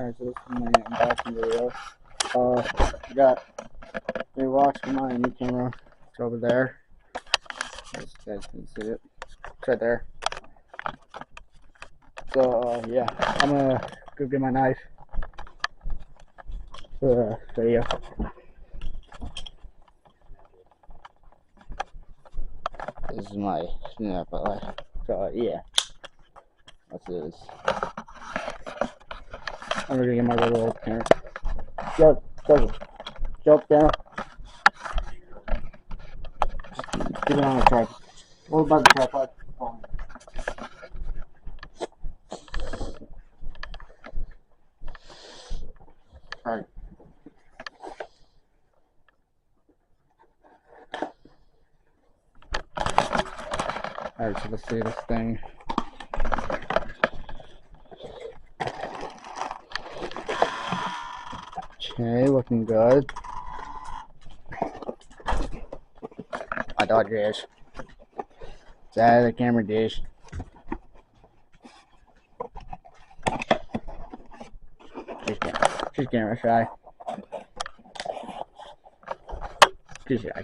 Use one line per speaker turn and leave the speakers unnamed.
Alright, so this is my unboxing video. I got 3 watts for my new camera. It's over there. You guys can see it. It's right there. So, yeah, I'm gonna go get my knife for the video. This is my snap, so yeah, that's this. I'm gonna get my little old camera. Jump down. Just get it on the tripod. What about the tripod? Alright. Alright, so let's see this thing. Okay, looking good. My dog dish. It's out of the camera dish. She's camera shy. She's shy.